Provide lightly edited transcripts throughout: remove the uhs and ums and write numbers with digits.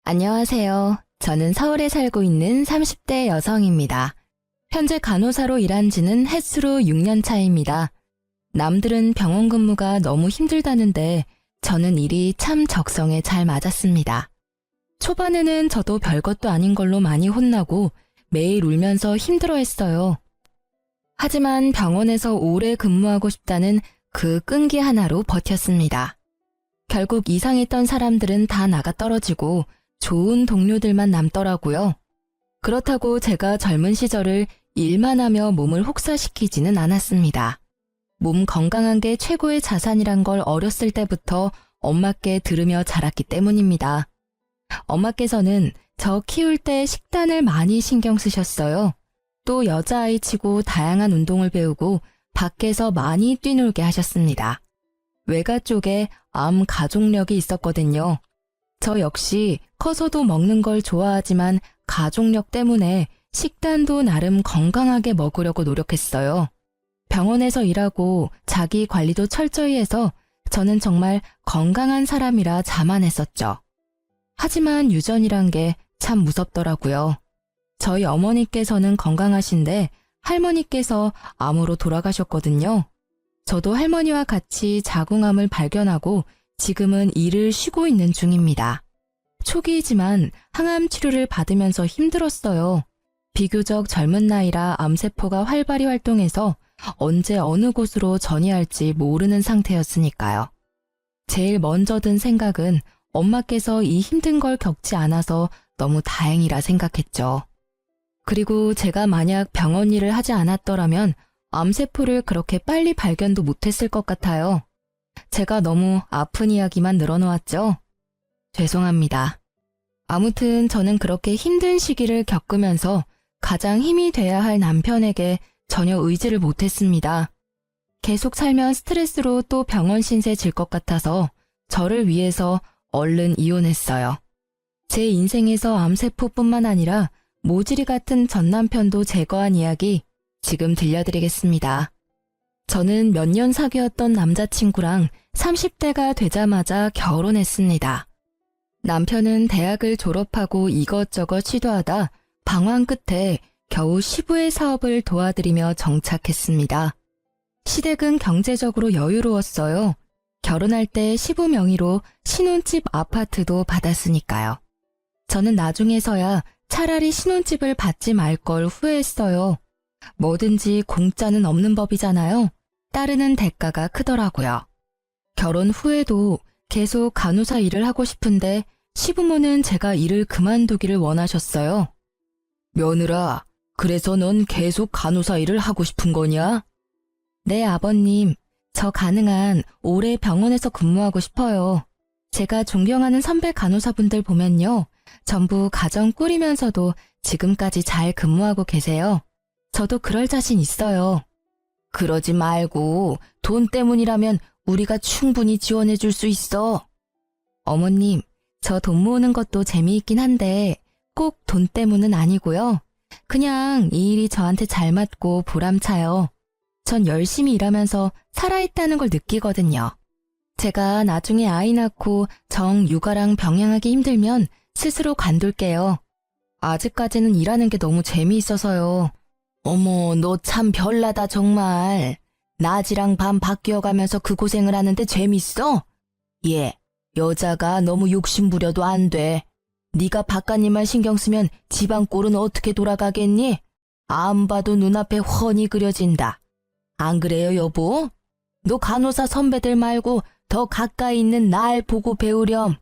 안녕하세요. 저는 서울에 살고 있는 30대 여성입니다. 현재 간호사로 일한 지는 햇수로 6년 차입니다. 남들은 병원 근무가 너무 힘들다는데 저는 일이 참 적성에 잘 맞았습니다. 초반에는 저도 별것도 아닌 걸로 많이 혼나고 매일 울면서 힘들어했어요. 하지만 병원에서 오래 근무하고 싶다는 그 끈기 하나로 버텼습니다. 결국 이상했던 사람들은 다 나가 떨어지고 좋은 동료들만 남더라고요. 그렇다고 제가 젊은 시절을 일만 하며 몸을 혹사시키지는 않았습니다. 몸 건강한 게 최고의 자산이란 걸 어렸을 때부터 엄마께 들으며 자랐기 때문입니다. 엄마께서는 저 키울 때 식단을 많이 신경 쓰셨어요. 또 여자아이 치고 다양한 운동을 배우고 밖에서 많이 뛰놀게 하셨습니다. 외가 쪽에 암 가족력이 있었거든요. 저 역시 커서도 먹는 걸 좋아하지만 가족력 때문에 식단도 나름 건강하게 먹으려고 노력했어요. 병원에서 일하고 자기 관리도 철저히 해서 저는 정말 건강한 사람이라 자만했었죠. 하지만 유전이란 게 참 무섭더라고요. 저희 어머니께서는 건강하신데 할머니께서 암으로 돌아가셨거든요. 저도 할머니와 같이 자궁암을 발견하고 지금은 일을 쉬고 있는 중입니다. 초기이지만 항암 치료를 받으면서 힘들었어요. 비교적 젊은 나이라 암세포가 활발히 활동해서 언제 어느 곳으로 전이할지 모르는 상태였으니까요. 제일 먼저 든 생각은 엄마께서 이 힘든 걸 겪지 않아서 너무 다행이라 생각했죠. 그리고 제가 만약 병원 일을 하지 않았더라면 암세포를 그렇게 빨리 발견도 못했을 것 같아요. 제가 너무 아픈 이야기만 늘어놓았죠? 죄송합니다. 아무튼 저는 그렇게 힘든 시기를 겪으면서 가장 힘이 돼야 할 남편에게 전혀 의지를 못했습니다. 계속 살면 스트레스로 또 병원 신세 질 것 같아서 저를 위해서 얼른 이혼했어요. 제 인생에서 암세포뿐만 아니라 모질이 같은 전 남편도 제거한 이야기 지금 들려드리겠습니다. 저는 몇 년 사귀었던 남자친구랑 30대가 되자마자 결혼했습니다. 남편은 대학을 졸업하고 이것저것 시도하다 방황 끝에 겨우 시부의 사업을 도와드리며 정착했습니다. 시댁은 경제적으로 여유로웠어요. 결혼할 때 시부 명의로 신혼집 아파트도 받았으니까요. 저는 나중에서야 차라리 신혼집을 받지 말 걸 후회했어요. 뭐든지 공짜는 없는 법이잖아요. 따르는 대가가 크더라고요. 결혼 후에도 계속 간호사 일을 하고 싶은데 시부모는 제가 일을 그만두기를 원하셨어요. 며느라, 그래서 넌 계속 간호사 일을 하고 싶은 거냐? 네, 아버님. 저 가능한 오래 병원에서 근무하고 싶어요. 제가 존경하는 선배 간호사분들 보면요. 전부 가정 꾸리면서도 지금까지 잘 근무하고 계세요. 저도 그럴 자신 있어요. 그러지 말고 돈 때문이라면 우리가 충분히 지원해 줄 수 있어. 어머님, 저 돈 모으는 것도 재미있긴 한데 꼭 돈 때문은 아니고요. 그냥 이 일이 저한테 잘 맞고 보람차요. 전 열심히 일하면서 살아있다는 걸 느끼거든요. 제가 나중에 아이 낳고 정 육아랑 병행하기 힘들면 스스로 관둘게요. 아직까지는 일하는 게 너무 재미있어서요. 어머, 너 참 별나다 정말. 낮이랑 밤 바뀌어가면서 그 고생을 하는데 재밌어? 예, 여자가 너무 욕심 부려도 안 돼. 네가 바깥 일만 신경 쓰면 집안 꼴은 어떻게 돌아가겠니? 안 봐도 눈앞에 훤히 그려진다. 안 그래요, 여보? 너 간호사 선배들 말고 더 가까이 있는 날 보고 배우렴.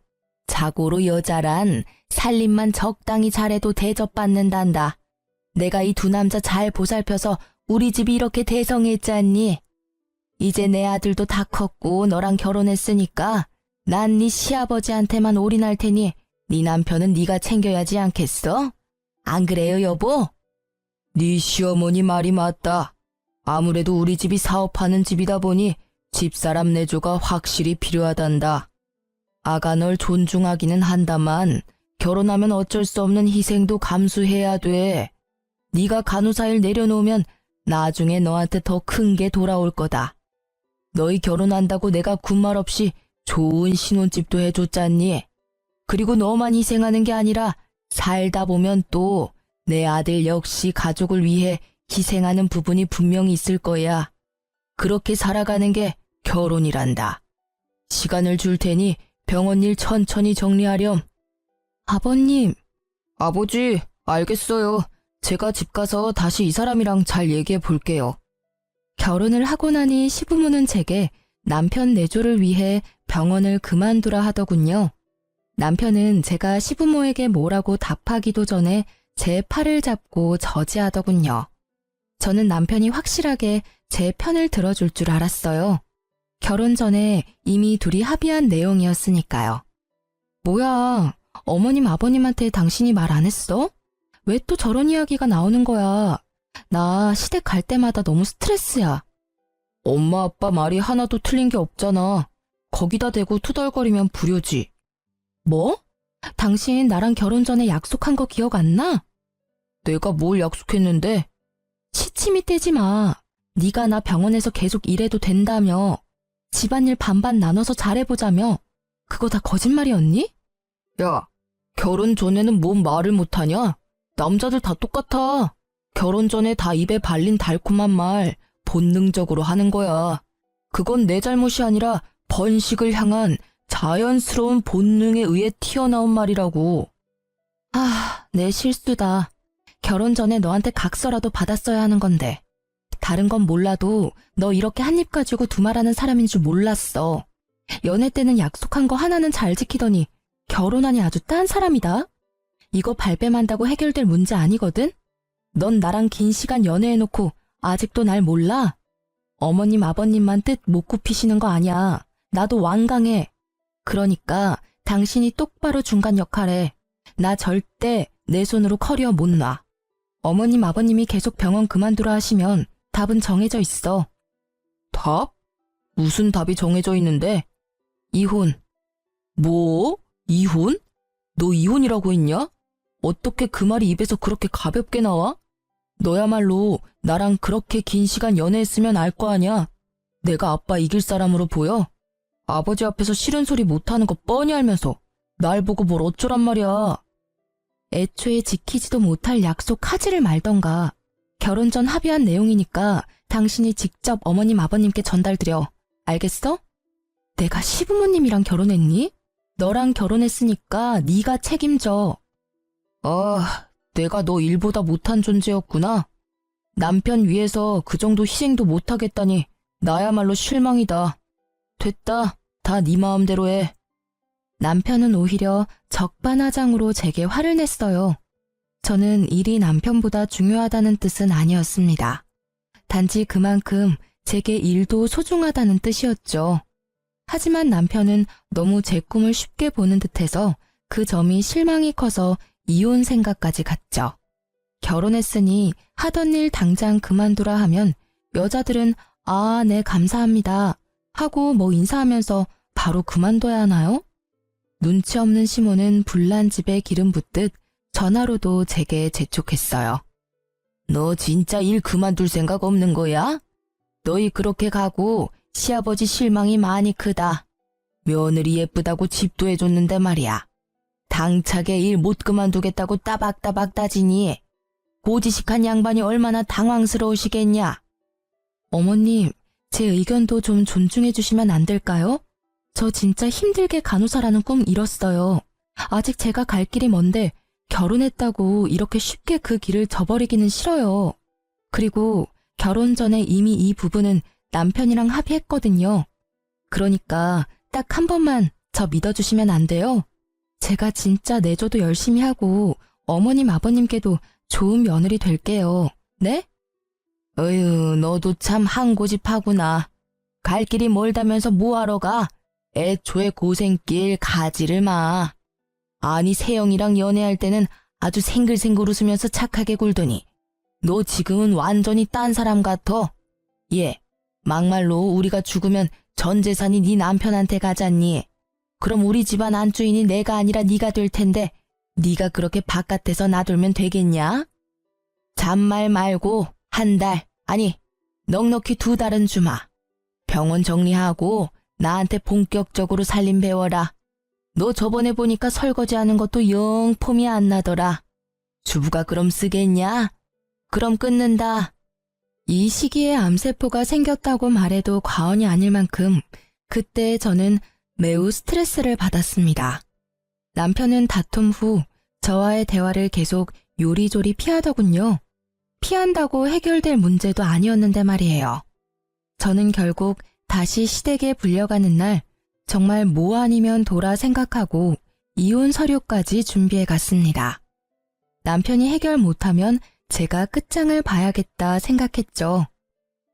자고로 여자란 살림만 적당히 잘해도 대접받는단다. 내가 이 두 남자 잘 보살펴서 우리 집이 이렇게 대성했잖니. 이제 내 아들도 다 컸고 너랑 결혼했으니까 난 네 시아버지한테만 올인할 테니 네 남편은 네가 챙겨야지 않겠어? 안 그래요, 여보? 네 시어머니 말이 맞다. 아무래도 우리 집이 사업하는 집이다 보니 집사람 내조가 확실히 필요하단다. 아가 널 존중하기는 한다만 결혼하면 어쩔 수 없는 희생도 감수해야 돼. 네가 간호사 일 내려놓으면 나중에 너한테 더 큰 게 돌아올 거다. 너희 결혼한다고 내가 군말 없이 좋은 신혼집도 해줬잖니. 그리고 너만 희생하는 게 아니라 살다 보면 또 내 아들 역시 가족을 위해 희생하는 부분이 분명히 있을 거야. 그렇게 살아가는 게 결혼이란다. 시간을 줄 테니 병원 일 천천히 정리하렴. 아버님. 아버지, 알겠어요. 제가 집 가서 다시 이 사람이랑 잘 얘기해 볼게요. 결혼을 하고 나니 시부모는 제게 남편 내조를 위해 병원을 그만두라 하더군요. 남편은 제가 시부모에게 뭐라고 답하기도 전에 제 팔을 잡고 저지하더군요. 저는 남편이 확실하게 제 편을 들어줄 줄 알았어요. 결혼 전에 이미 둘이 합의한 내용이었으니까요. 뭐야, 어머님 아버님한테 당신이 말 안 했어? 왜 또 저런 이야기가 나오는 거야? 나 시댁 갈 때마다 너무 스트레스야. 엄마 아빠 말이 하나도 틀린 게 없잖아. 거기다 대고 투덜거리면 불효지. 뭐? 당신 나랑 결혼 전에 약속한 거 기억 안 나? 내가 뭘 약속했는데? 시치미 떼지 마. 네가 나 병원에서 계속 일해도 된다며. 집안일 반반 나눠서 잘해보자며. 그거 다 거짓말이었니? 야, 결혼 전에는 뭔 말을 못하냐? 남자들 다 똑같아. 결혼 전에 다 입에 발린 달콤한 말 본능적으로 하는 거야. 그건 내 잘못이 아니라 번식을 향한 자연스러운 본능에 의해 튀어나온 말이라고. 아, 내 실수다. 결혼 전에 너한테 각서라도 받았어야 하는 건데. 다른 건 몰라도 너 이렇게 한 입 가지고 두말하는 사람인 줄 몰랐어. 연애 때는 약속한 거 하나는 잘 지키더니 결혼하니 아주 딴 사람이다. 이거 발뺌한다고 해결될 문제 아니거든? 넌 나랑 긴 시간 연애해놓고 아직도 날 몰라? 어머님 아버님만 뜻 못 굽히시는 거 아니야. 나도 완강해. 그러니까 당신이 똑바로 중간 역할해. 나 절대 내 손으로 커리어 못 놔. 어머님 아버님이 계속 병원 그만두라 하시면 답은 정해져 있어. 답? 무슨 답이 정해져 있는데? 이혼. 뭐? 이혼? 너 이혼이라고 했냐? 어떻게 그 말이 입에서 그렇게 가볍게 나와? 너야말로 나랑 그렇게 긴 시간 연애했으면 알 거 아냐? 내가 아빠 이길 사람으로 보여? 아버지 앞에서 싫은 소리 못하는 거 뻔히 알면서 날 보고 뭘 어쩌란 말이야. 애초에 지키지도 못할 약속 하지를 말던가. 결혼 전 합의한 내용이니까 당신이 직접 어머님 아버님께 전달드려. 알겠어? 내가 시부모님이랑 결혼했니? 너랑 결혼했으니까 네가 책임져. 내가 너 일보다 못한 존재였구나. 남편 위해서 그 정도 희생도 못하겠다니 나야말로 실망이다. 됐다. 다 네 마음대로 해. 남편은 오히려 적반하장으로 제게 화를 냈어요. 저는 일이 남편보다 중요하다는 뜻은 아니었습니다. 단지 그만큼 제게 일도 소중하다는 뜻이었죠. 하지만 남편은 너무 제 꿈을 쉽게 보는 듯해서 그 점이 실망이 커서 이혼 생각까지 갔죠. 결혼했으니 하던 일 당장 그만두라 하면 여자들은 아, 네, 감사합니다 하고 뭐 인사하면서 바로 그만둬야 하나요? 눈치 없는 시모는 불난 집에 기름 붓듯 전화로도 제게 재촉했어요. 너 진짜 일 그만둘 생각 없는 거야? 너희 그렇게 가고 시아버지 실망이 많이 크다. 며느리 예쁘다고 집도 해줬는데 말이야. 당차게 일 못 그만두겠다고 따박따박 따지니 고지식한 양반이 얼마나 당황스러우시겠냐. 어머님, 제 의견도 좀 존중해 주시면 안 될까요? 저 진짜 힘들게 간호사라는 꿈 이뤘어요. 아직 제가 갈 길이 먼데 결혼했다고 이렇게 쉽게 그 길을 저버리기는 싫어요. 그리고 결혼 전에 이미 이 부분은 남편이랑 합의했거든요. 그러니까 딱 한 번만 저 믿어주시면 안 돼요? 제가 진짜 내조도 열심히 하고 어머님 아버님께도 좋은 며느리 될게요. 네? 어휴, 너도 참 한 고집하구나. 갈 길이 멀다면서 뭐하러 가? 애초에 고생길 가지를 마. 아니 세영이랑 연애할 때는 아주 생글생글 웃으면서 착하게 굴더니 너 지금은 완전히 딴 사람 같아. 예, 막말로 우리가 죽으면 전 재산이 네 남편한테 가잖니. 그럼 우리 집안 안주인이 내가 아니라 네가 될 텐데 네가 그렇게 바깥에서 놔두면 되겠냐? 잔말 말고 한 달, 아니 넉넉히 2달은 주마. 병원 정리하고 나한테 본격적으로 살림 배워라. 너 저번에 보니까 설거지하는 것도 영 폼이 안 나더라. 주부가 그럼 쓰겠냐? 그럼 끊는다. 이 시기에 암세포가 생겼다고 말해도 과언이 아닐 만큼 그때 저는 매우 스트레스를 받았습니다. 남편은 다툼 후 저와의 대화를 계속 요리조리 피하더군요. 피한다고 해결될 문제도 아니었는데 말이에요. 저는 결국 다시 시댁에 불려가는 날 정말 뭐 아니면 도라 생각하고 이혼 서류까지 준비해 갔습니다. 남편이 해결 못하면 제가 끝장을 봐야겠다 생각했죠.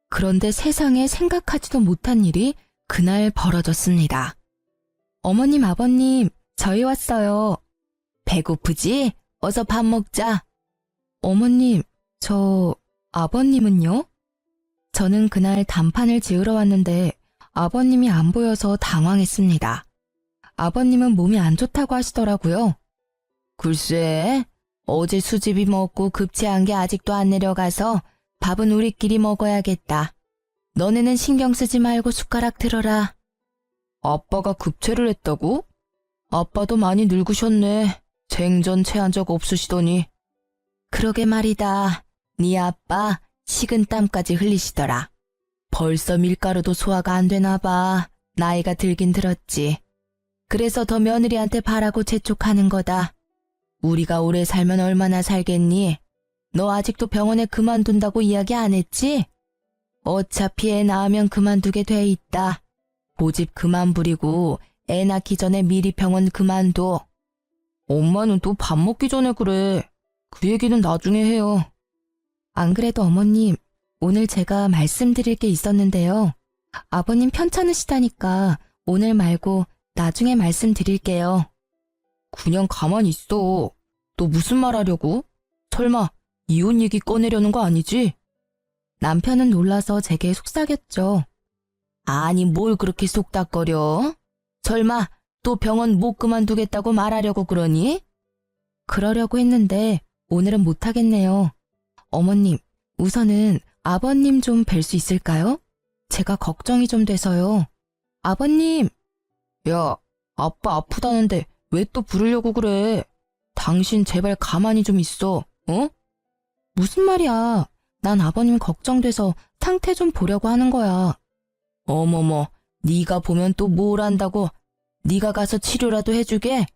그런데 세상에 생각하지도 못한 일이 그날 벌어졌습니다. 어머님, 아버님, 저희 왔어요. 배고프지? 어서 밥 먹자. 어머님, 아버님은요? 저는 그날 단판을 지으러 왔는데 아버님이 안 보여서 당황했습니다. 아버님은 몸이 안 좋다고 하시더라고요. 글쎄, 어제 수제비 먹고 급체한 게 아직도 안 내려가서 밥은 우리끼리 먹어야겠다. 너네는 신경 쓰지 말고 숟가락 들어라. 아빠가 급체를 했다고? 아빠도 많이 늙으셨네. 생전 체한 적 없으시더니. 그러게 말이다. 네 아빠 식은땀까지 흘리시더라. 벌써 밀가루도 소화가 안 되나 봐. 나이가 들긴 들었지. 그래서 더 며느리한테 바라고 재촉하는 거다. 우리가 오래 살면 얼마나 살겠니? 너 아직도 병원에 그만둔다고 이야기 안 했지? 어차피 애 낳으면 그만두게 돼 있다. 고집 그만 부리고 애 낳기 전에 미리 병원 그만둬. 엄마는 또 밥 먹기 전에 그래. 그 얘기는 나중에 해요. 안 그래도 어머님, 오늘 제가 말씀드릴 게 있었는데요. 아버님 편찮으시다니까 오늘 말고 나중에 말씀드릴게요. 그냥 가만히 있어. 너 무슨 말 하려고? 설마 이혼 얘기 꺼내려는 거 아니지? 남편은 놀라서 제게 속삭였죠. 아니 뭘 그렇게 속닥거려? 설마 또 병원 못 그만두겠다고 말하려고 그러니? 그러려고 했는데 오늘은 못하겠네요. 어머님, 우선은 아버님 좀 뵐 수 있을까요? 제가 걱정이 좀 돼서요. 아버님! 야, 아빠 아프다는데 왜 또 부르려고 그래? 당신 제발 가만히 좀 있어, 어? 무슨 말이야. 난 아버님 걱정돼서 상태 좀 보려고 하는 거야. 어머머, 네가 보면 또 뭘 안다고. 네가 가서 치료라도 해주게?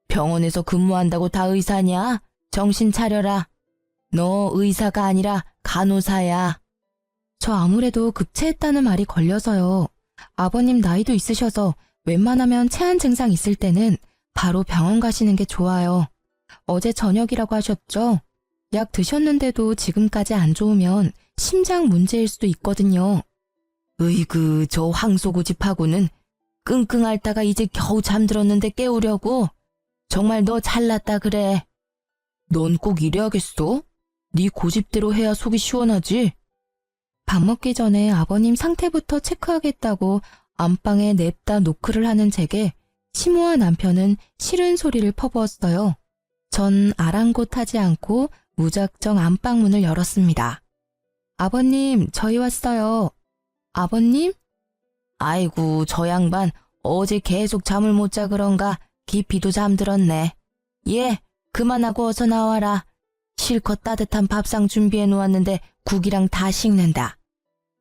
병원에서 근무한다고 다 의사냐? 정신 차려라. 너 의사가 아니라 간호사야. 저 아무래도 급체했다는 말이 걸려서요. 아버님 나이도 있으셔서 웬만하면 체한 증상 있을 때는 바로 병원 가시는 게 좋아요. 어제 저녁이라고 하셨죠? 약 드셨는데도 지금까지 안 좋으면 심장 문제일 수도 있거든요. 으이그, 저 황소고집하고는 끙끙 앓다가 이제 겨우 잠들었는데 깨우려고? 정말 너 잘났다 그래. 넌 꼭 이래야겠어? 네 고집대로 해야 속이 시원하지? 밥 먹기 전에 아버님 상태부터 체크하겠다고 안방에 냅다 노크를 하는 제게 시모와 남편은 싫은 소리를 퍼부었어요. 전 아랑곳하지 않고 무작정 안방문을 열었습니다. 아버님, 저희 왔어요. 아버님? 아이고, 저 양반 어제 계속 잠을 못 자 그런가 깊이도 잠들었네. 예, 그만하고 어서 나와라. 실컷 따뜻한 밥상 준비해 놓았는데 국이랑 다 식는다.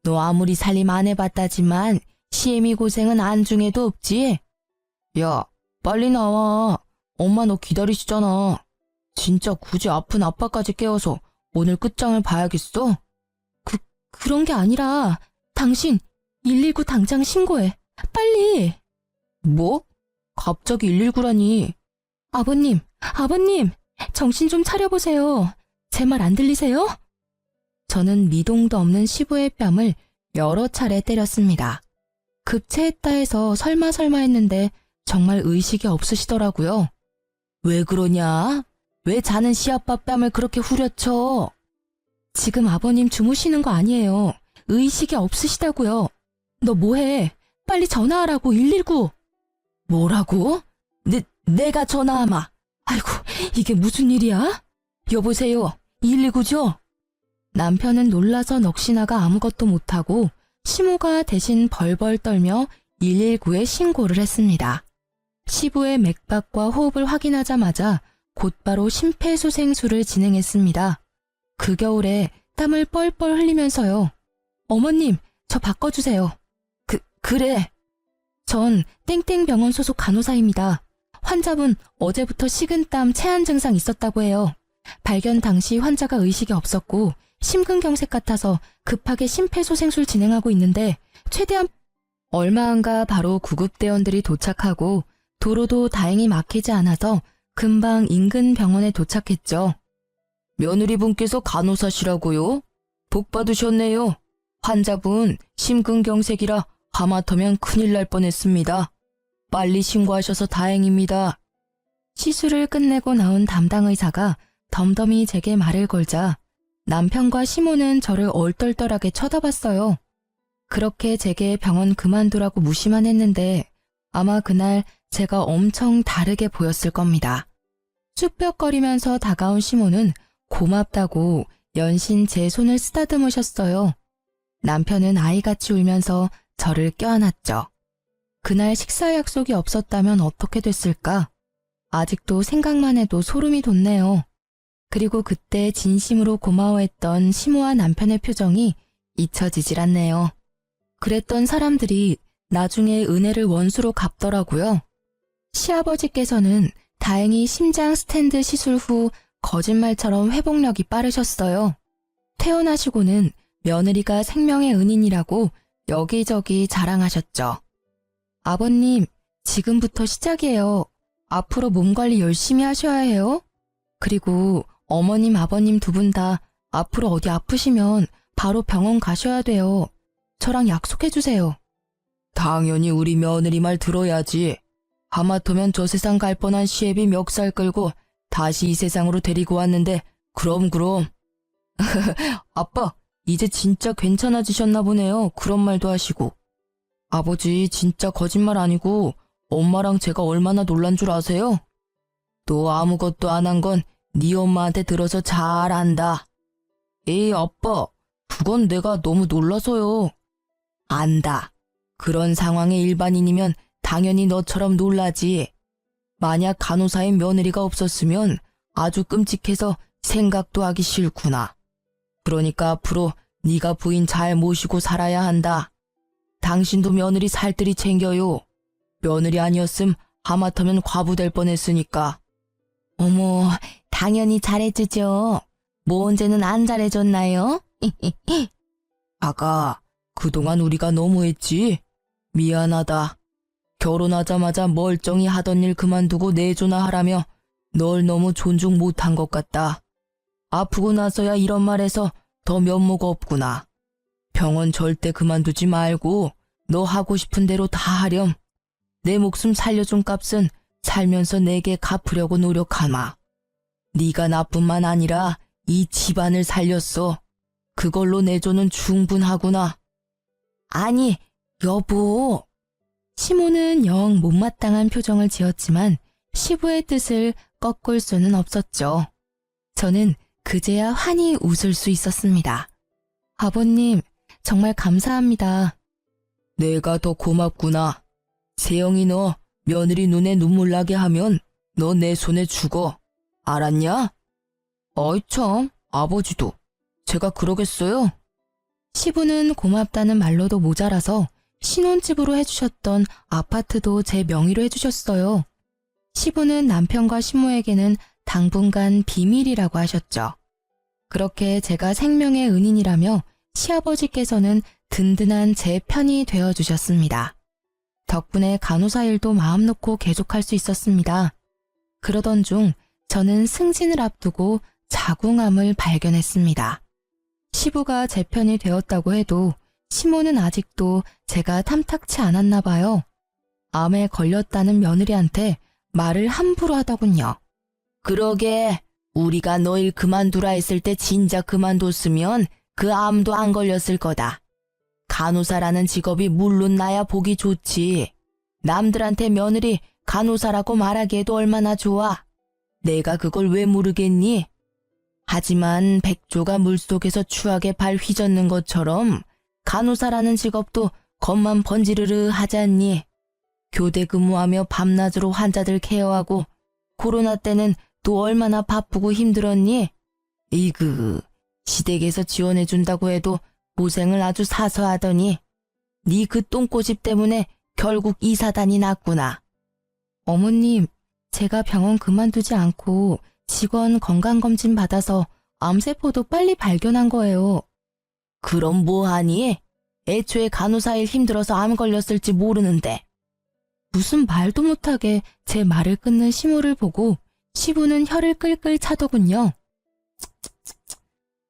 너 아무리 살림 안 해봤다지만 시애미 고생은 안중에도 없지? 야, 빨리 나와. 엄마 너 기다리시잖아. 진짜 굳이 아픈 아빠까지 깨워서 오늘 끝장을 봐야겠어? 그런 게 아니라 당신 119 당장 신고해. 빨리. 뭐? 갑자기 119라니. 아버님, 정신 좀 차려보세요. 제 말 안 들리세요? 저는 미동도 없는 시부의 뺨을 여러 차례 때렸습니다. 급체했다 해서 설마 했는데 정말 의식이 없으시더라고요. 왜 그러냐? 왜 자는 시아빠 뺨을 그렇게 후려쳐? 지금 아버님 주무시는 거 아니에요. 의식이 없으시다고요. 너 뭐해? 빨리 전화하라고 119. 뭐라고? 내가 전화하마. 아이고, 이게 무슨 일이야? 여보세요, 119죠? 남편은 놀라서 넋이나가 아무것도 못하고 시모가 대신 벌벌 떨며 119에 신고를 했습니다. 시부의 맥박과 호흡을 확인하자마자 곧바로 심폐소생술을 진행했습니다. 그 겨울에 땀을 뻘뻘 흘리면서요. 어머님, 저 바꿔주세요. 그래. 전 땡땡병원 소속 간호사입니다. 환자분 어제부터 식은땀, 체한 증상 있었다고 해요. 발견 당시 환자가 의식이 없었고 심근경색 같아서 급하게 심폐소생술 진행하고 있는데 최대한 얼마 안가 바로 구급대원들이 도착하고 도로도 다행히 막히지 않아서 금방 인근 병원에 도착했죠. 며느리분께서 간호사시라고요? 복 받으셨네요. 환자분 심근경색이라 하마터면 큰일 날 뻔했습니다. 빨리 신고하셔서 다행입니다. 시술을 끝내고 나온 담당 의사가 덤덤히 제게 말을 걸자 남편과 시모는 저를 얼떨떨하게 쳐다봤어요. 그렇게 제게 병원 그만두라고 무시만 했는데 아마 그날 제가 엄청 다르게 보였을 겁니다. 쑥벽거리면서 다가온 시모는 고맙다고 연신 제 손을 쓰다듬으셨어요. 남편은 아이같이 울면서 저를 껴안았죠. 그날 식사 약속이 없었다면 어떻게 됐을까? 아직도 생각만 해도 소름이 돋네요. 그리고 그때 진심으로 고마워했던 시모와 남편의 표정이 잊혀지질 않네요. 그랬던 사람들이 나중에 은혜를 원수로 갚더라고요. 시아버지께서는 다행히 심장 스탠드 시술 후 거짓말처럼 회복력이 빠르셨어요. 퇴원하시고는 며느리가 생명의 은인이라고 여기저기 자랑하셨죠. 아버님, 지금부터 시작이에요. 앞으로 몸 관리 열심히 하셔야 해요. 그리고 어머님, 아버님 두 분 다 앞으로 어디 아프시면 바로 병원 가셔야 돼요. 저랑 약속해주세요. 당연히 우리 며느리 말 들어야지. 하마터면 저 세상 갈 뻔한 시애비 멱살 끌고 다시 이 세상으로 데리고 왔는데 그럼. 아빠, 이제 진짜 괜찮아지셨나 보네요. 그런 말도 하시고. 아버지 진짜 거짓말 아니고 엄마랑 제가 얼마나 놀란 줄 아세요? 또 아무것도 안 한 건 네 엄마한테 들어서 잘 안다. 에이 아빠, 그건 내가 너무 놀라서요. 안다. 그런 상황의 일반인이면 당연히 너처럼 놀라지. 만약 간호사의 며느리가 없었으면 아주 끔찍해서 생각도 하기 싫구나. 그러니까 앞으로 네가 부인 잘 모시고 살아야 한다. 당신도 며느리 살뜰히 챙겨요. 며느리 아니었음 하마터면 과부될 뻔했으니까. 어머, 당연히 잘해주죠. 뭐 언제는 안 잘해줬나요? 아가, 그동안 우리가 너무했지? 미안하다. 결혼하자마자 멀쩡히 하던 일 그만두고 내조나 하라며 널 너무 존중 못한 것 같다. 아프고 나서야 이런 말해서 더 면모가 없구나. 병원 절대 그만두지 말고 너 하고 싶은 대로 다 하렴. 내 목숨 살려준 값은 살면서 내게 갚으려고 노력하마. 네가 나뿐만 아니라 이 집안을 살렸어. 그걸로 내조는 충분하구나. 아니, 여보. 시모는 영 못마땅한 표정을 지었지만 시부의 뜻을 꺾을 수는 없었죠. 저는 그제야 환히 웃을 수 있었습니다. 아버님, 정말 감사합니다. 내가 더 고맙구나. 세영이 너 며느리 눈에 눈물 나게 하면 너 내 손에 죽어. 알았냐? 어이 참, 아버지도. 제가 그러겠어요? 시부는 고맙다는 말로도 모자라서 신혼집으로 해주셨던 아파트도 제 명의로 해주셨어요. 시부는 남편과 시모에게는 당분간 비밀이라고 하셨죠. 그렇게 제가 생명의 은인이라며 시아버지께서는 든든한 제 편이 되어주셨습니다. 덕분에 간호사 일도 마음 놓고 계속할 수 있었습니다. 그러던 중 저는 승진을 앞두고 자궁암을 발견했습니다. 시부가 제 편이 되었다고 해도 시모는 아직도 제가 탐탁치 않았나 봐요. 암에 걸렸다는 며느리한테 말을 함부로 하더군요. 그러게, 우리가 너 일 그만두라 했을 때 진작 그만뒀으면 그 암도 안 걸렸을 거다. 간호사라는 직업이 물론 나야 보기 좋지. 남들한테 며느리 간호사라고 말하기에도 얼마나 좋아. 내가 그걸 왜 모르겠니? 하지만 백조가 물속에서 추하게 발 휘젓는 것처럼 간호사라는 직업도 겉만 번지르르 하지 않니? 교대 근무하며 밤낮으로 환자들 케어하고 코로나 때는 또 얼마나 바쁘고 힘들었니? 이그, 시댁에서 지원해준다고 해도 고생을 아주 사서 하더니 네 그 똥꼬집 때문에 결국 이 사단이 났구나. 어머님, 제가 병원 그만두지 않고 직원 건강검진 받아서 암세포도 빨리 발견한 거예요. 그럼 뭐하니? 애초에 간호사 일 힘들어서 암 걸렸을지 모르는데. 무슨 말도 못하게 제 말을 끊는 시모를 보고 시부는 혀를 끌끌 차더군요.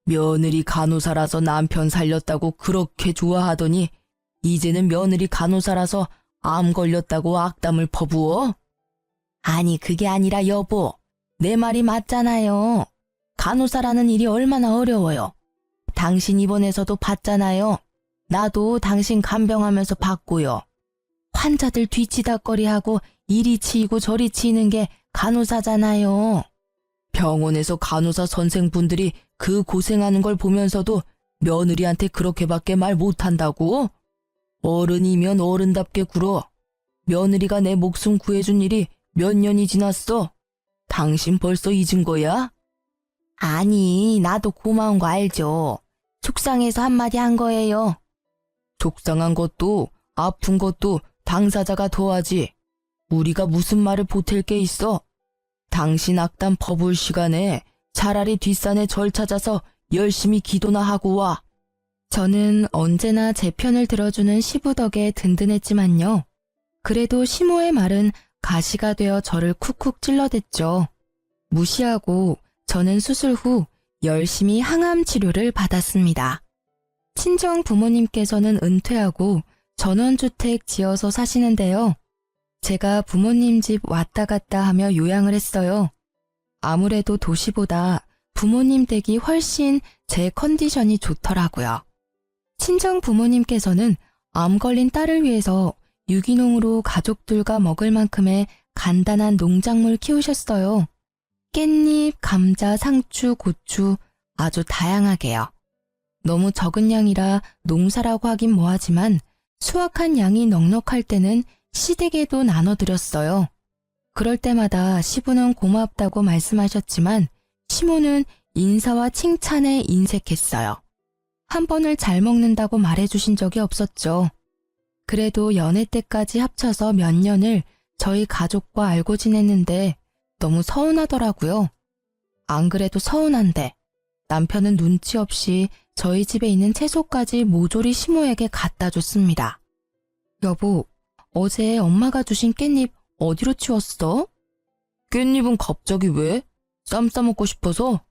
며느리 간호사라서 남편 살렸다고 그렇게 좋아하더니 이제는 며느리 간호사라서 암 걸렸다고 악담을 퍼부어? 아니 그게 아니라 여보, 내 말이 맞잖아요. 간호사라는 일이 얼마나 어려워요. 당신 입원해서도 봤잖아요. 나도 당신 간병하면서 봤고요. 환자들 뒤치다꺼리하고 이리 치이고 저리 치이는 게 간호사잖아요. 병원에서 간호사 선생분들이 그 고생하는 걸 보면서도 며느리한테 그렇게밖에 말 못한다고? 어른이면 어른답게 굴어. 며느리가 내 목숨 구해준 일이 몇 년이 지났어? 당신 벌써 잊은 거야? 아니, 나도 고마운 거 알죠. 속상해서 한마디 한 거예요. 속상한 것도 아픈 것도 당사자가 더하지. 우리가 무슨 말을 보탤 게 있어? 당신 악담 퍼부을 시간에 차라리 뒷산에 절 찾아서 열심히 기도나 하고 와. 저는 언제나 제 편을 들어주는 시부 덕에 든든했지만요. 그래도 시모의 말은 가시가 되어 저를 쿡쿡 찔러댔죠. 무시하고 저는 수술 후 열심히 항암 치료를 받았습니다. 친정 부모님께서는 은퇴하고 전원주택 지어서 사시는데요. 제가 부모님 집 왔다 갔다 하며 요양을 했어요. 아무래도 도시보다 부모님 댁이 훨씬 제 컨디션이 좋더라고요. 친정 부모님께서는 암 걸린 딸을 위해서 유기농으로 가족들과 먹을 만큼의 간단한 농작물 키우셨어요. 깻잎, 감자, 상추, 고추 아주 다양하게요. 너무 적은 양이라 농사라고 하긴 뭐하지만 수확한 양이 넉넉할 때는 시댁에도 나눠드렸어요. 그럴 때마다 시부는 고맙다고 말씀하셨지만 시모는 인사와 칭찬에 인색했어요. 한 번을 잘 먹는다고 말해주신 적이 없었죠. 그래도 연애 때까지 합쳐서 몇 년을 저희 가족과 알고 지냈는데 너무 서운하더라고요. 안 그래도 서운한데 남편은 눈치 없이 저희 집에 있는 채소까지 모조리 시모에게 갖다 줬습니다. 여보, 어제 엄마가 주신 깻잎 어디로 치웠어? 깻잎은 갑자기 왜? 쌈 싸먹고 싶어서?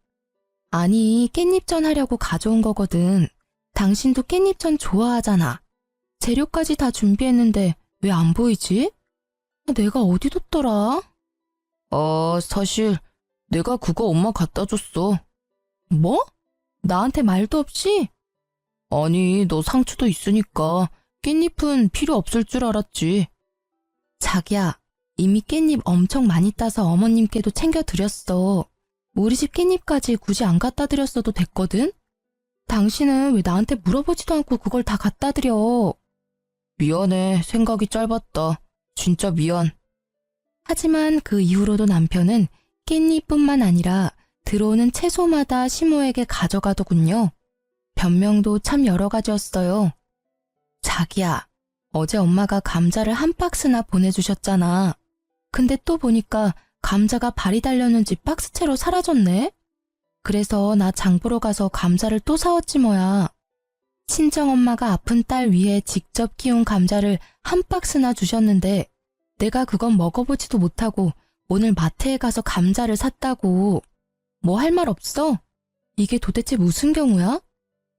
아니, 깻잎전 하려고 가져온 거거든. 당신도 깻잎전 좋아하잖아. 재료까지 다 준비했는데 왜 안 보이지? 내가 어디 뒀더라? 사실 내가 그거 엄마 갖다 줬어. 뭐? 나한테 말도 없이? 아니, 너 상추도 있으니까 깻잎은 필요 없을 줄 알았지. 자기야, 이미 깻잎 엄청 많이 따서 어머님께도 챙겨드렸어. 우리 집 깻잎까지 굳이 안 갖다 드렸어도 됐거든? 당신은 왜 나한테 물어보지도 않고 그걸 다 갖다 드려? 미안해, 생각이 짧았다. 진짜 미안. 하지만 그 이후로도 남편은 깻잎뿐만 아니라 들어오는 채소마다 시모에게 가져가더군요. 변명도 참 여러 가지였어요. 자기야, 어제 엄마가 감자를 한 박스나 보내주셨잖아. 근데 또 보니까 감자가 발이 달렸는지 박스채로 사라졌네? 그래서 나 장 보러 가서 감자를 또 사왔지 뭐야. 친정엄마가 아픈 딸 위해 직접 키운 감자를 한 박스나 주셨는데 내가 그건 먹어보지도 못하고 오늘 마트에 가서 감자를 샀다고. 뭐 할 말 없어? 이게 도대체 무슨 경우야?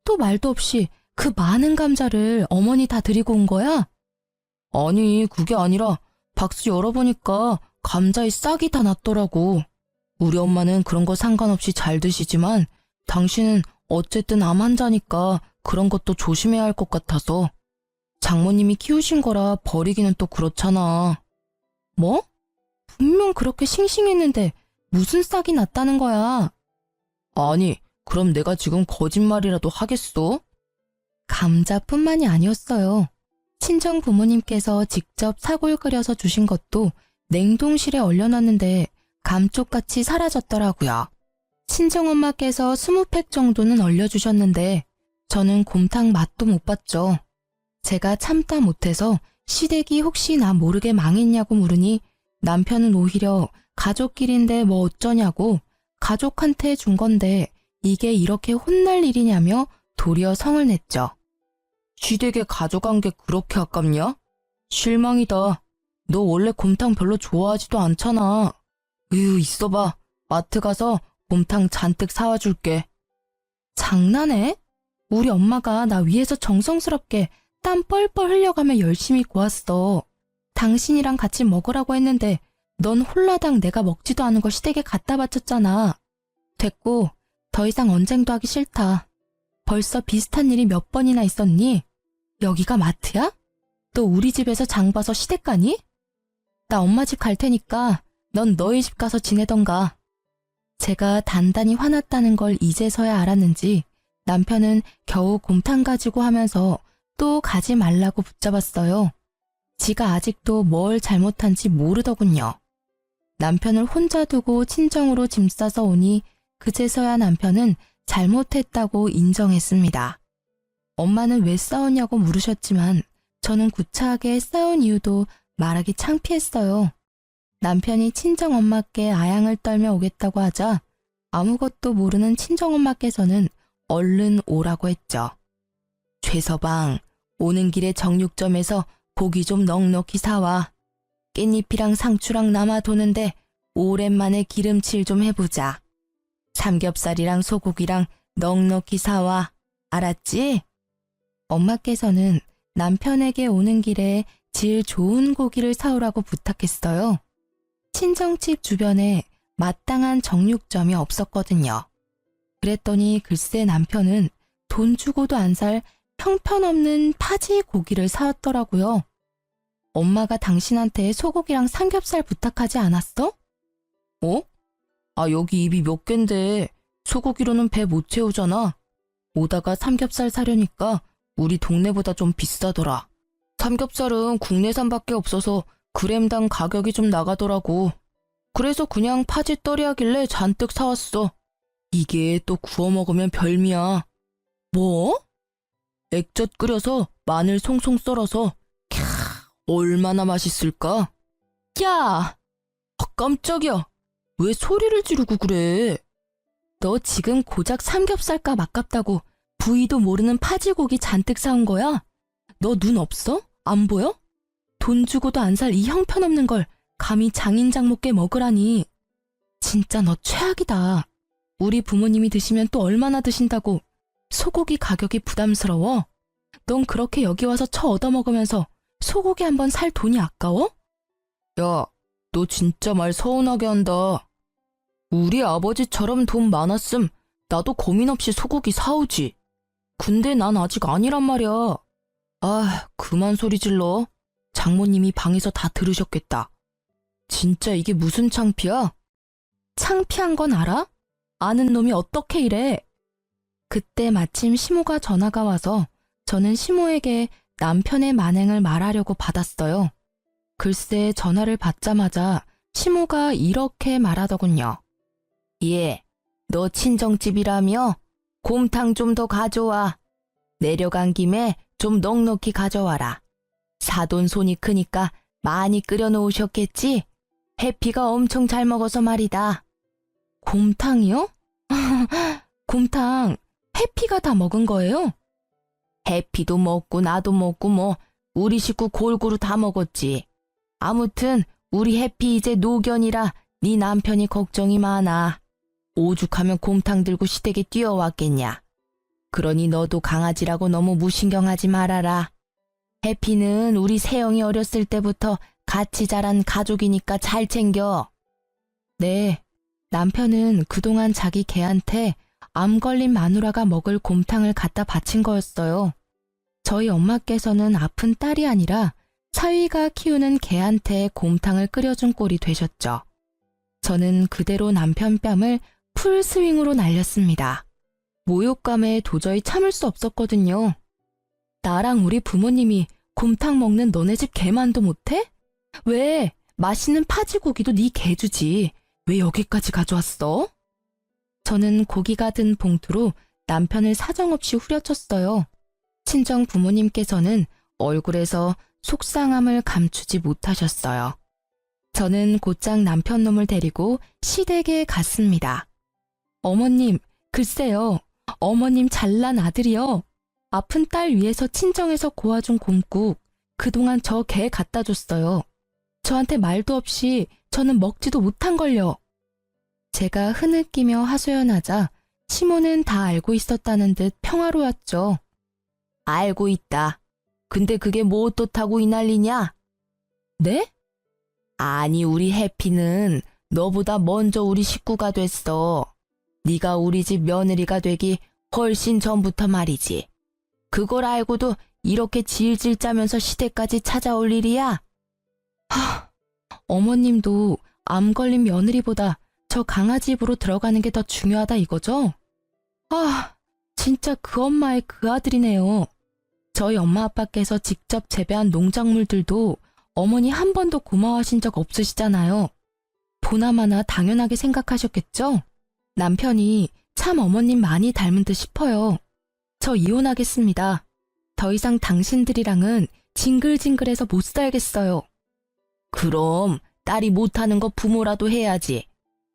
또 말도 없이 그 많은 감자를 어머니 다 드리고 온 거야? 아니, 그게 아니라 박스 열어보니까 감자에 싹이 다 났더라고. 우리 엄마는 그런 거 상관없이 잘 드시지만 당신은 어쨌든 암 환자니까 그런 것도 조심해야 할 것 같아서. 장모님이 키우신 거라 버리기는 또 그렇잖아. 뭐? 분명 그렇게 싱싱했는데 무슨 싹이 났다는 거야? 아니, 그럼 내가 지금 거짓말이라도 하겠어? 감자뿐만이 아니었어요. 친정 부모님께서 직접 사골 끓여서 주신 것도 냉동실에 얼려놨는데 감쪽같이 사라졌더라고요. 친정엄마께서 20팩 정도는 얼려주셨는데 저는 곰탕 맛도 못 봤죠. 제가 참다 못해서 시댁이 혹시 나 모르게 망했냐고 물으니 남편은 오히려 가족끼리인데 뭐 어쩌냐고 가족한테 준 건데 이게 이렇게 혼날 일이냐며 도리어 성을 냈죠. 시댁에 가져간 게 그렇게 아깝냐? 실망이다. 너 원래 곰탕 별로 좋아하지도 않잖아. 있어봐. 마트 가서 곰탕 잔뜩 사와 줄게. 장난해? 우리 엄마가 나 위해서 정성스럽게 땀 뻘뻘 흘려가며 열심히 구웠어. 당신이랑 같이 먹으라고 했는데 넌 홀라당 내가 먹지도 않은 걸 시댁에 갖다 바쳤잖아. 됐고, 더 이상 언쟁도 하기 싫다. 벌써 비슷한 일이 몇 번이나 있었니? 여기가 마트야? 또 우리 집에서 장 봐서 시댁 가니? 나 엄마 집 갈 테니까 넌 너희 집 가서 지내던가. 제가 단단히 화났다는 걸 이제서야 알았는지 남편은 겨우 곰탕 가지고 하면서 또 가지 말라고 붙잡았어요. 지가 아직도 뭘 잘못한지 모르더군요. 남편을 혼자 두고 친정으로 짐 싸서 오니 그제서야 남편은 잘못했다고 인정했습니다. 엄마는 왜 싸웠냐고 물으셨지만 저는 구차하게 싸운 이유도 말하기 창피했어요. 남편이 친정엄마께 아양을 떨며 오겠다고 하자 아무것도 모르는 친정엄마께서는 얼른 오라고 했죠. 최서방, 오는 길에 정육점에서 고기 좀 넉넉히 사와. 깻잎이랑 상추랑 남아 도는데 오랜만에 기름칠 좀 해보자. 삼겹살이랑 소고기랑 넉넉히 사와. 알았지? 엄마께서는 남편에게 오는 길에 질 좋은 고기를 사오라고 부탁했어요. 친정집 주변에 마땅한 정육점이 없었거든요. 그랬더니 글쎄 남편은 돈 주고도 안 살 형편없는 파지 고기를 사왔더라고요. 엄마가 당신한테 소고기랑 삼겹살 부탁하지 않았어? 어? 여기 입이 몇 갠데 소고기로는 배 못 채우잖아. 오다가 삼겹살 사려니까 우리 동네보다 좀 비싸더라. 삼겹살은 국내산밖에 없어서 그램당 가격이 좀 나가더라고. 그래서 그냥 파지 떨이 하길래 잔뜩 사왔어. 이게 또 구워 먹으면 별미야. 뭐? 액젓 끓여서 마늘 송송 썰어서 얼마나 맛있을까? 야! 깜짝이야. 왜 소리를 지르고 그래? 너 지금 고작 삼겹살값 아깝다고 부위도 모르는 파지고기 잔뜩 사온 거야? 너 눈 없어? 안 보여? 돈 주고도 안 살 이 형편없는 걸 감히 장인장모께 먹으라니. 진짜 너 최악이다. 우리 부모님이 드시면 또 얼마나 드신다고. 소고기 가격이 부담스러워? 넌 그렇게 여기 와서 처 얻어먹으면서 소고기 한번 살 돈이 아까워? 야, 너 진짜 말 서운하게 한다. 우리 아버지처럼 돈 많았음 나도 고민 없이 소고기 사오지. 근데 난 아직 아니란 말이야. 그만 소리 질러. 장모님이 방에서 다 들으셨겠다. 진짜 이게 무슨 창피야? 창피한 건 알아? 아는 놈이 어떻게 이래? 그때 마침 시모가 전화가 와서 저는 시모에게 남편의 만행을 말하려고 받았어요. 글쎄 전화를 받자마자 시모가 이렇게 말하더군요. 예, 너 친정집이라며? 곰탕 좀 더 가져와. 내려간 김에 좀 넉넉히 가져와라. 사돈 손이 크니까 많이 끓여 놓으셨겠지? 해피가 엄청 잘 먹어서 말이다. 곰탕이요? 곰탕 해피가 다 먹은 거예요? 해피도 먹고 나도 먹고 뭐 우리 식구 골고루 다 먹었지. 아무튼 우리 해피 이제 노견이라 네 남편이 걱정이 많아. 오죽하면 곰탕 들고 시댁에 뛰어왔겠냐. 그러니 너도 강아지라고 너무 무신경하지 말아라. 해피는 우리 세영이 어렸을 때부터 같이 자란 가족이니까 잘 챙겨. 네, 남편은 그동안 자기 개한테 암 걸린 마누라가 먹을 곰탕을 갖다 바친 거였어요. 저희 엄마께서는 아픈 딸이 아니라 사위가 키우는 개한테 곰탕을 끓여준 꼴이 되셨죠. 저는 그대로 남편 뺨을 풀스윙으로 날렸습니다. 모욕감에 도저히 참을 수 없었거든요. 나랑 우리 부모님이 곰탕 먹는 너네 집 개만도 못해? 왜? 맛있는 파지고기도 네 개 주지. 왜 여기까지 가져왔어? 저는 고기가 든 봉투로 남편을 사정없이 후려쳤어요. 친정 부모님께서는 얼굴에서 속상함을 감추지 못하셨어요. 저는 곧장 남편 놈을 데리고 시댁에 갔습니다. 어머님, 글쎄요. 어머님 잘난 아들이요. 아픈 딸 위해서 친정에서 고아준 곰국 그동안 저 개 갖다 줬어요. 저한테 말도 없이 저는 먹지도 못한걸요. 제가 흐느끼며 하소연하자 시모는 다 알고 있었다는 듯 평화로웠죠. 알고 있다. 근데 그게 뭐 어떻다고 이 난리냐? 네? 아니 우리 해피는 너보다 먼저 우리 식구가 됐어. 네가 우리 집 며느리가 되기 훨씬 전부터 말이지. 그걸 알고도 이렇게 질질 짜면서 시댁까지 찾아올 일이야? 어머님도 암 걸린 며느리보다 저 강아지 입으로 들어가는 게 더 중요하다 이거죠? 진짜 그 엄마의 그 아들이네요. 저희 엄마 아빠께서 직접 재배한 농작물들도 어머니 한 번도 고마워하신 적 없으시잖아요. 보나마나 당연하게 생각하셨겠죠? 남편이 참 어머님 많이 닮은 듯 싶어요. 저 이혼하겠습니다. 더 이상 당신들이랑은 징글징글해서 못 살겠어요. 그럼 딸이 못하는 거 부모라도 해야지.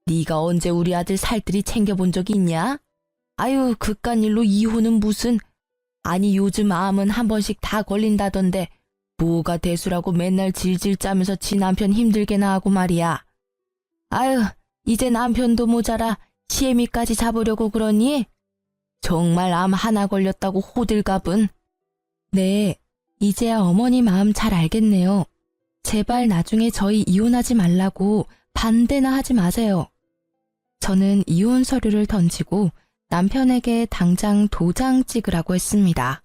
네가 언제 우리 아들 살뜰히 챙겨본 적 있냐? 아유 그깟 일로 이혼은 무슨. 아니 요즘 암은 한 번씩 다 걸린다던데 뭐가 대수라고 맨날 질질 짜면서 지 남편 힘들게나 하고 말이야. 아유 이제 남편도 모자라 시애미까지 잡으려고 그러니? 정말 암 하나 걸렸다고 호들갑은. 네, 이제야 어머니 마음 잘 알겠네요. 제발 나중에 저희 이혼하지 말라고 반대나 하지 마세요. 저는 이혼 서류를 던지고 남편에게 당장 도장 찍으라고 했습니다.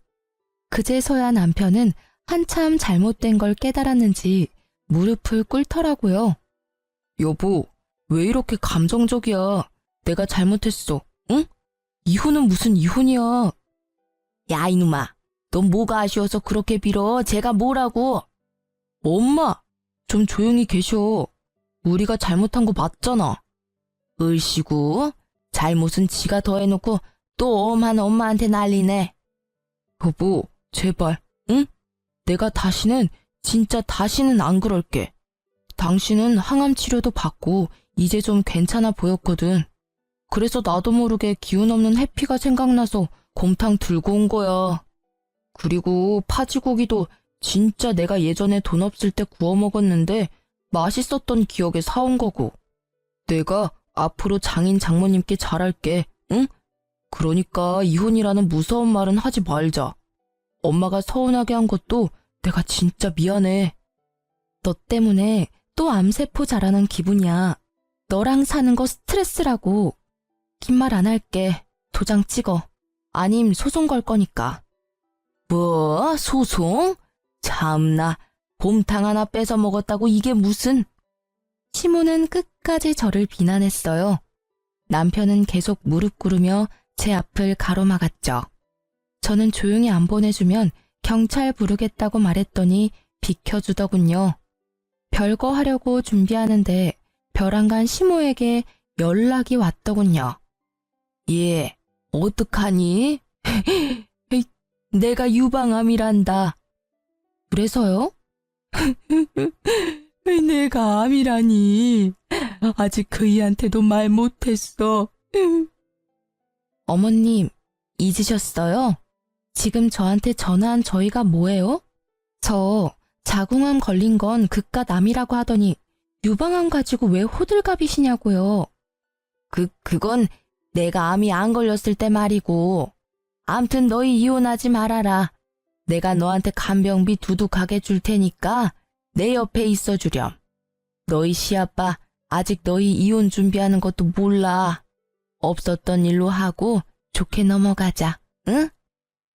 그제서야 남편은 한참 잘못된 걸 깨달았는지 무릎을 꿇더라고요. 여보, 왜 이렇게 감정적이야? 내가 잘못했어, 응? 이혼은 무슨 이혼이야? 야 이놈아, 넌 뭐가 아쉬워서 그렇게 빌어? 제가 뭐라고? 엄마, 좀 조용히 계셔. 우리가 잘못한 거 맞잖아. 을씨구, 잘못은 지가 더 해놓고 또 엄한 엄마한테 난리네. 여보, 제발, 응? 내가 진짜 다시는 안 그럴게. 당신은 항암 치료도 받고 이제 좀 괜찮아 보였거든. 그래서 나도 모르게 기운 없는 해피가 생각나서 곰탕 들고 온 거야. 그리고 파지고기도 진짜 내가 예전에 돈 없을 때 구워 먹었는데 맛있었던 기억에 사온 거고. 내가 앞으로 장인 장모님께 잘할게, 응? 그러니까 이혼이라는 무서운 말은 하지 말자. 엄마가 서운하게 한 것도 내가 진짜 미안해. 너 때문에 또 암세포 자라는 기분이야. 너랑 사는 거 스트레스라고. 긴 말 안 할게. 도장 찍어. 아님 소송 걸 거니까. 뭐? 소송? 참나, 곰탕 하나 뺏어 먹었다고 이게 무슨. 시모는 끝까지 저를 비난했어요. 남편은 계속 무릎 꿇으며 제 앞을 가로막았죠. 저는 조용히 안 보내주면 경찰 부르겠다고 말했더니 비켜주더군요. 별거 하려고 준비하는데 벼랑간 시모에게 연락이 왔더군요. 얘, 어떡하니? 내가 유방암이란다. 그래서요? 내가 암이라니. 아직 그이한테도 말 못했어. 어머님, 잊으셨어요? 지금 저한테 전화한 저희가 뭐예요? 저 자궁암 걸린 건 그깟 암이라고 하더니 유방암 가지고 왜 호들갑이시냐고요. 그건 내가 암이 안 걸렸을 때 말이고. 암튼 너희 이혼하지 말아라. 내가 너한테 간병비 두둑하게 줄 테니까 내 옆에 있어 주렴. 너희 시아빠 아직 너희 이혼 준비하는 것도 몰라. 없었던 일로 하고 좋게 넘어가자, 응?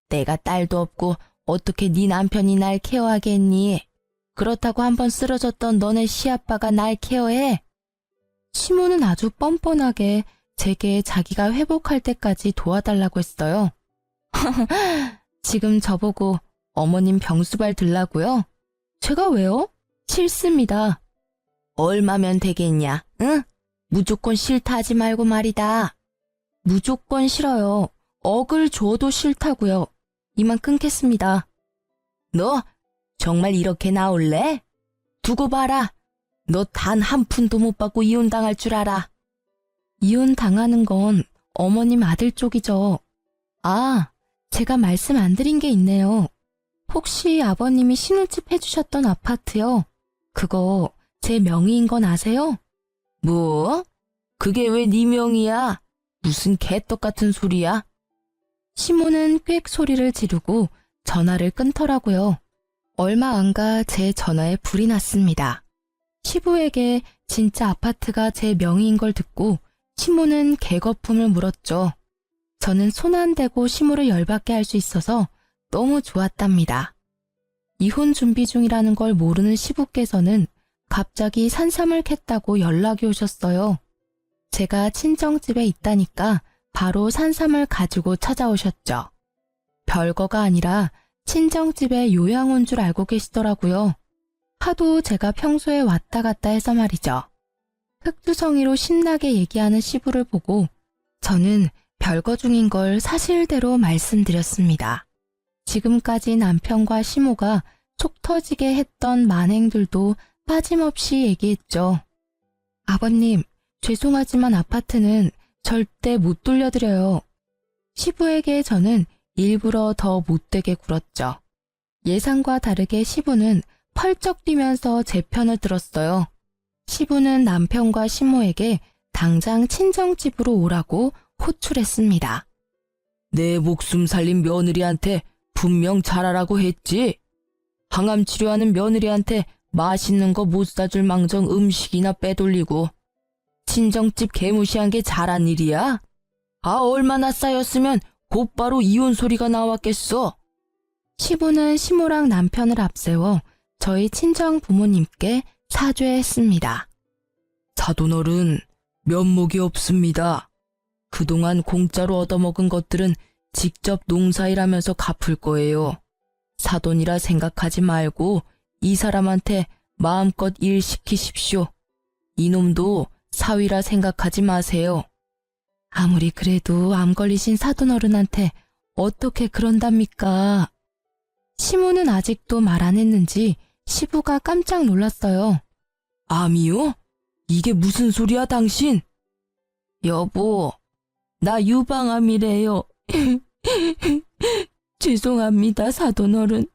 내가 딸도 없고 어떻게 네 남편이 날 케어하겠니? 그렇다고 한번 쓰러졌던 너네 시아빠가 날 케어해? 시모는 아주 뻔뻔하게 제게 자기가 회복할 때까지 도와달라고 했어요. 지금 저보고 어머님 병수발 들라고요? 제가 왜요? 싫습니다. 얼마면 되겠냐, 응? 무조건 싫다 하지 말고 말이다. 무조건 싫어요. 억을 줘도 싫다고요. 이만 끊겠습니다. 너 정말 이렇게 나올래? 두고 봐라. 너 단 한 푼도 못 받고 이혼당할 줄 알아. 이혼당하는 건 어머님 아들 쪽이죠. 아, 제가 말씀 안 드린 게 있네요. 혹시 아버님이 신혼집 해주셨던 아파트요? 그거 제 명의인 건 아세요? 뭐? 그게 왜 네 명의야? 무슨 개떡 같은 소리야? 시모는 꽥 소리를 지르고 전화를 끊더라고요. 얼마 안 가 제 전화에 불이 났습니다. 시부에게 진짜 아파트가 제 명의인 걸 듣고 시모는 개거품을 물었죠. 저는 손 안 대고 시모를 열받게 할 수 있어서 너무 좋았답니다. 이혼 준비 중이라는 걸 모르는 시부께서는 갑자기 산삼을 캤다고 연락이 오셨어요. 제가 친정집에 있다니까 바로 산삼을 가지고 찾아오셨죠. 별거가 아니라 친정집에 요양 온 줄 알고 계시더라고요. 하도 제가 평소에 왔다 갔다 해서 말이죠. 흑투성이로 신나게 얘기하는 시부를 보고 저는 별거 중인 걸 사실대로 말씀드렸습니다. 지금까지 남편과 시모가 속 터지게 했던 만행들도 빠짐없이 얘기했죠. 아버님, 죄송하지만 아파트는 절대 못 돌려드려요. 시부에게 저는 일부러 더 못되게 굴었죠. 예상과 다르게 시부는 펄쩍 뛰면서 제 편을 들었어요. 시부는 남편과 시모에게 당장 친정집으로 오라고 호출했습니다. 내 목숨 살린 며느리한테 분명 잘하라고 했지. 항암 치료하는 며느리한테 맛있는 거 못 사줄 망정 음식이나 빼돌리고 친정집 개무시한 게 잘한 일이야? 아, 얼마나 쌓였으면 곧바로 이혼 소리가 나왔겠어. 시부는 시모랑 남편을 앞세워 저희 친정 부모님께 사죄했습니다. 사돈어른, 면목이 없습니다. 그동안 공짜로 얻어먹은 것들은 직접 농사일하면서 갚을 거예요. 사돈이라 생각하지 말고 이 사람한테 마음껏 일 시키십시오. 이놈도 사위라 생각하지 마세요. 아무리 그래도 암 걸리신 사돈어른한테 어떻게 그런답니까? 시모는 아직도 말 안 했는지 시부가 깜짝 놀랐어요. 암이요? 이게 무슨 소리야 당신? 여보, 나 유방암이래요. 죄송합니다, 사돈어른.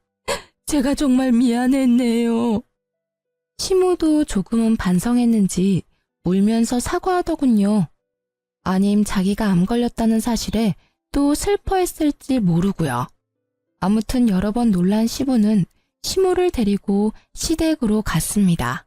제가 정말 미안했네요. 시모도 조금은 반성했는지 울면서 사과하더군요. 아님 자기가 암 걸렸다는 사실에 또 슬퍼했을지 모르고요. 아무튼 여러 번 놀란 시부는 시모를 데리고 시댁으로 갔습니다.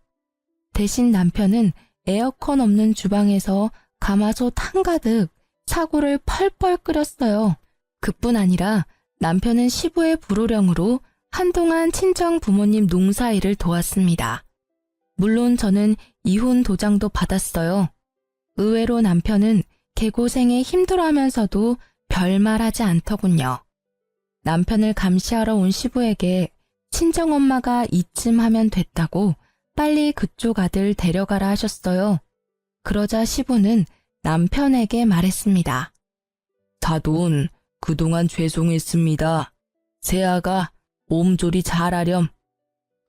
대신 남편은 에어컨 없는 주방에서 가마솥 한가득 사고를 펄펄 끓였어요. 그뿐 아니라 남편은 시부의 불호령으로 한동안 친정 부모님 농사일을 도왔습니다. 물론 저는 이혼 도장도 받았어요. 의외로 남편은 개고생에 힘들어하면서도 별말하지 않더군요. 남편을 감시하러 온 시부에게 친정엄마가 이쯤 하면 됐다고 빨리 그쪽 아들 데려가라 하셨어요. 그러자 시부는 남편에게 말했습니다. 사돈, 그동안 죄송했습니다. 새아가 몸조리 잘하렴.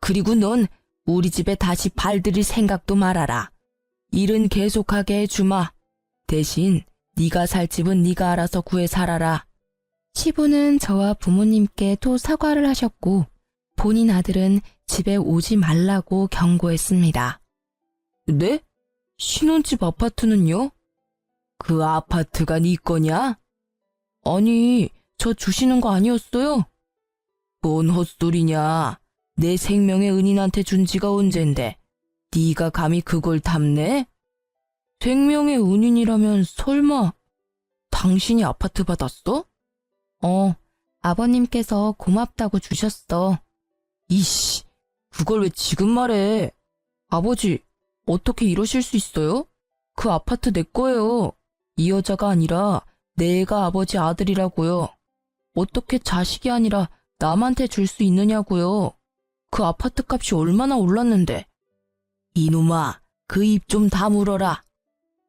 그리고 넌 우리 집에 다시 발들일 생각도 말아라. 일은 계속하게 해주마. 대신 네가 살 집은 네가 알아서 구해 살아라. 시부는 저와 부모님께 또 사과를 하셨고 본인 아들은 집에 오지 말라고 경고했습니다. 네? 신혼집 아파트는요? 그 아파트가 네 거냐? 아니, 저 주시는 거 아니었어요? 뭔 헛소리냐. 내 생명의 은인한테 준 지가 언젠데 네가 감히 그걸 탐내? 생명의 은인이라면 설마 당신이 아파트 받았어? 아버님께서 고맙다고 주셨어. 이씨, 그걸 왜 지금 말해? 아버지, 어떻게 이러실 수 있어요? 그 아파트 내 거예요. 이 여자가 아니라 내가 아버지 아들이라고요. 어떻게 자식이 아니라 남한테 줄 수 있느냐고요. 그 아파트 값이 얼마나 올랐는데. 이놈아, 그 입 좀 다물어라.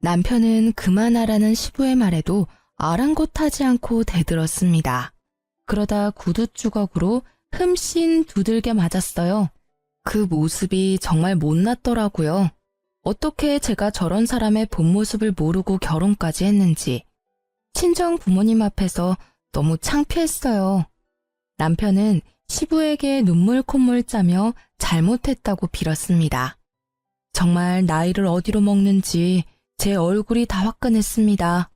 남편은 그만하라는 시부의 말에도 아랑곳하지 않고 대들었습니다. 그러다 구두 주걱으로 흠씬 두들겨 맞았어요. 그 모습이 정말 못났더라고요. 어떻게 제가 저런 사람의 본 모습을 모르고 결혼까지 했는지. 친정 부모님 앞에서 너무 창피했어요. 남편은 시부에게 눈물 콧물 짜며 잘못했다고 빌었습니다. 정말 나이를 어디로 먹는지 제 얼굴이 다 화끈했습니다.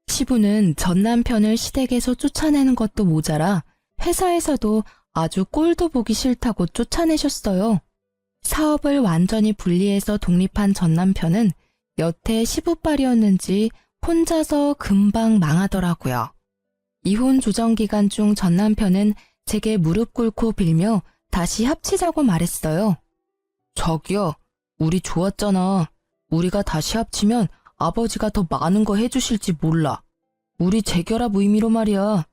시부는 전 남편을 시댁에서 쫓아내는 것도 모자라 회사에서도 아주 꼴도 보기 싫다고 쫓아내셨어요. 사업을 완전히 분리해서 독립한 전 남편은 여태 시부빨이었는지 혼자서 금방 망하더라고요. 이혼 조정 기간 중 전 남편은 제게 무릎 꿇고 빌며 다시 합치자고 말했어요. 자기야, 우리 좋았잖아. 우리가 다시 합치면 아버지가 더 많은 거 해주실지 몰라. 우리 재결합 의미로 말이야.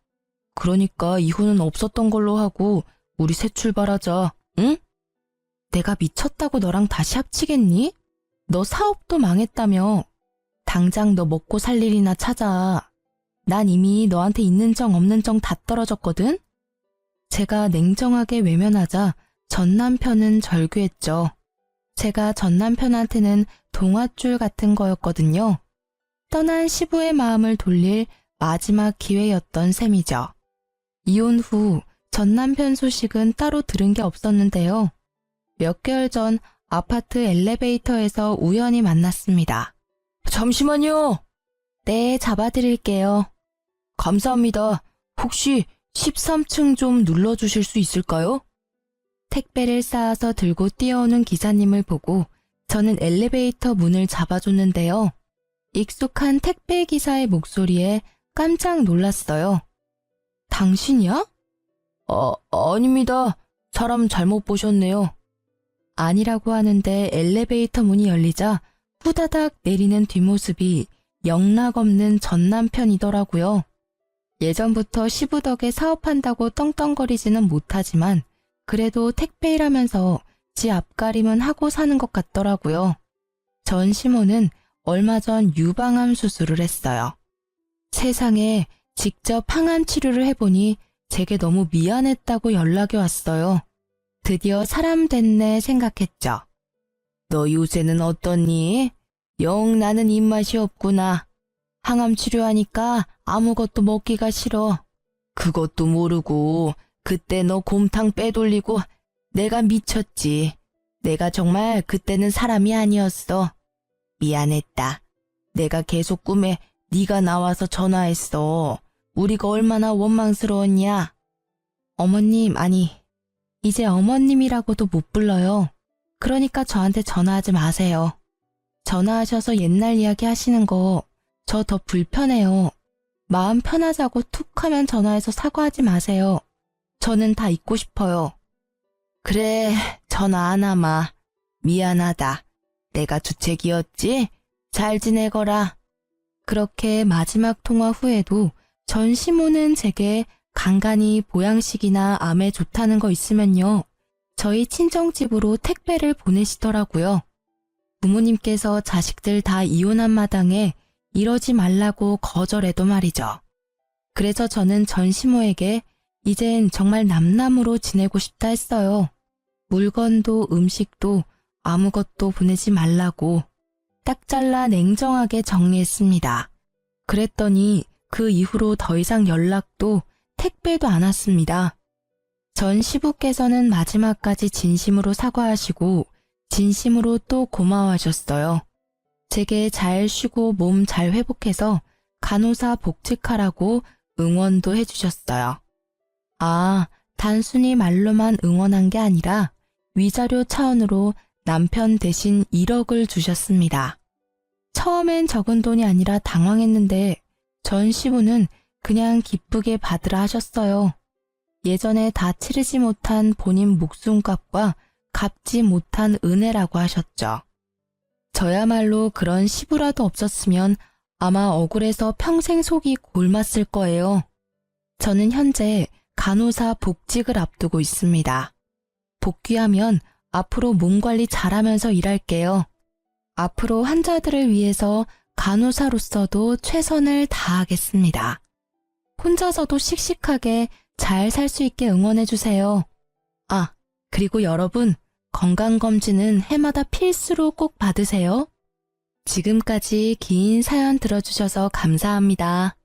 그러니까 이혼은 없었던 걸로 하고 우리 새 출발하자, 응? 내가 미쳤다고 너랑 다시 합치겠니? 너 사업도 망했다며. 당장 너 먹고 살 일이나 찾아. 난 이미 너한테 있는 정 없는 정 다 떨어졌거든? 제가 냉정하게 외면하자 전 남편은 절규했죠. 제가 전 남편한테는 동아줄 같은 거였거든요. 떠난 시부의 마음을 돌릴 마지막 기회였던 셈이죠. 이혼 후 전 남편 소식은 따로 들은 게 없었는데요. 몇 개월 전 아파트 엘리베이터에서 우연히 만났습니다. 잠시만요. 네, 잡아드릴게요. 감사합니다. 혹시 13층 좀 눌러주실 수 있을까요? 택배를 쌓아서 들고 뛰어오는 기사님을 보고 저는 엘리베이터 문을 잡아줬는데요. 익숙한 택배 기사의 목소리에 깜짝 놀랐어요. 당신이야? 아닙니다. 사람 잘못 보셨네요. 아니라고 하는데 엘리베이터 문이 열리자 후다닥 내리는 뒷모습이 영락없는 전 남편이더라고요. 예전부터 시부 덕에 사업한다고 떵떵거리지는 못하지만 그래도 택배 일하면서 지 앞가림은 하고 사는 것 같더라고요. 전 시모는 얼마 전 유방암 수술을 했어요. 세상에 직접 항암 치료를 해보니 제게 너무 미안했다고 연락이 왔어요. 드디어 사람 됐네 생각했죠. 너 요새는 어떻니? 영 나는 입맛이 없구나. 항암 치료하니까 아무것도 먹기가 싫어. 그것도 모르고 그때 너 곰탕 빼돌리고 내가 미쳤지. 내가 정말 그때는 사람이 아니었어. 미안했다. 내가 계속 꿈에 네가 나와서 전화했어. 우리가 얼마나 원망스러웠냐. 어머님, 아니, 이제 어머님이라고도 못 불러요. 그러니까 저한테 전화하지 마세요. 전화하셔서 옛날 이야기 하시는 거 저 더 불편해요. 마음 편하자고 툭 하면 전화해서 사과하지 마세요. 저는 다 잊고 싶어요. 그래, 전화 안 하마. 미안하다. 내가 주책이었지? 잘 지내거라. 그렇게 마지막 통화 후에도 전 시모는 제게 간간히 보양식이나 암에 좋다는 거 있으면요. 저희 친정집으로 택배를 보내시더라고요. 부모님께서 자식들 다 이혼한 마당에 이러지 말라고 거절해도 말이죠. 그래서 저는 전 시모에게 이젠 정말 남남으로 지내고 싶다 했어요. 물건도 음식도 아무것도 보내지 말라고 딱 잘라 냉정하게 정리했습니다. 그랬더니 그 이후로 더 이상 연락도 택배도 안 왔습니다. 전 시부께서는 마지막까지 진심으로 사과하시고 진심으로 또 고마워하셨어요. 제게 잘 쉬고 몸 잘 회복해서 간호사 복직하라고 응원도 해주셨어요. 아, 단순히 말로만 응원한 게 아니라 위자료 차원으로 남편 대신 1억을 주셨습니다. 처음엔 적은 돈이 아니라 당황했는데 전 시부는 그냥 기쁘게 받으라 하셨어요. 예전에 다 치르지 못한 본인 목숨값과 갚지 못한 은혜라고 하셨죠. 저야말로 그런 시부라도 없었으면 아마 억울해서 평생 속이 골맞을 거예요. 저는 현재 간호사 복직을 앞두고 있습니다. 복귀하면 앞으로 몸 관리 잘하면서 일할게요. 앞으로 환자들을 위해서 간호사로서도 최선을 다하겠습니다. 혼자서도 씩씩하게 잘 살 수 있게 응원해주세요. 아, 그리고 여러분, 건강검진은 해마다 필수로 꼭 받으세요. 지금까지 긴 사연 들어주셔서 감사합니다.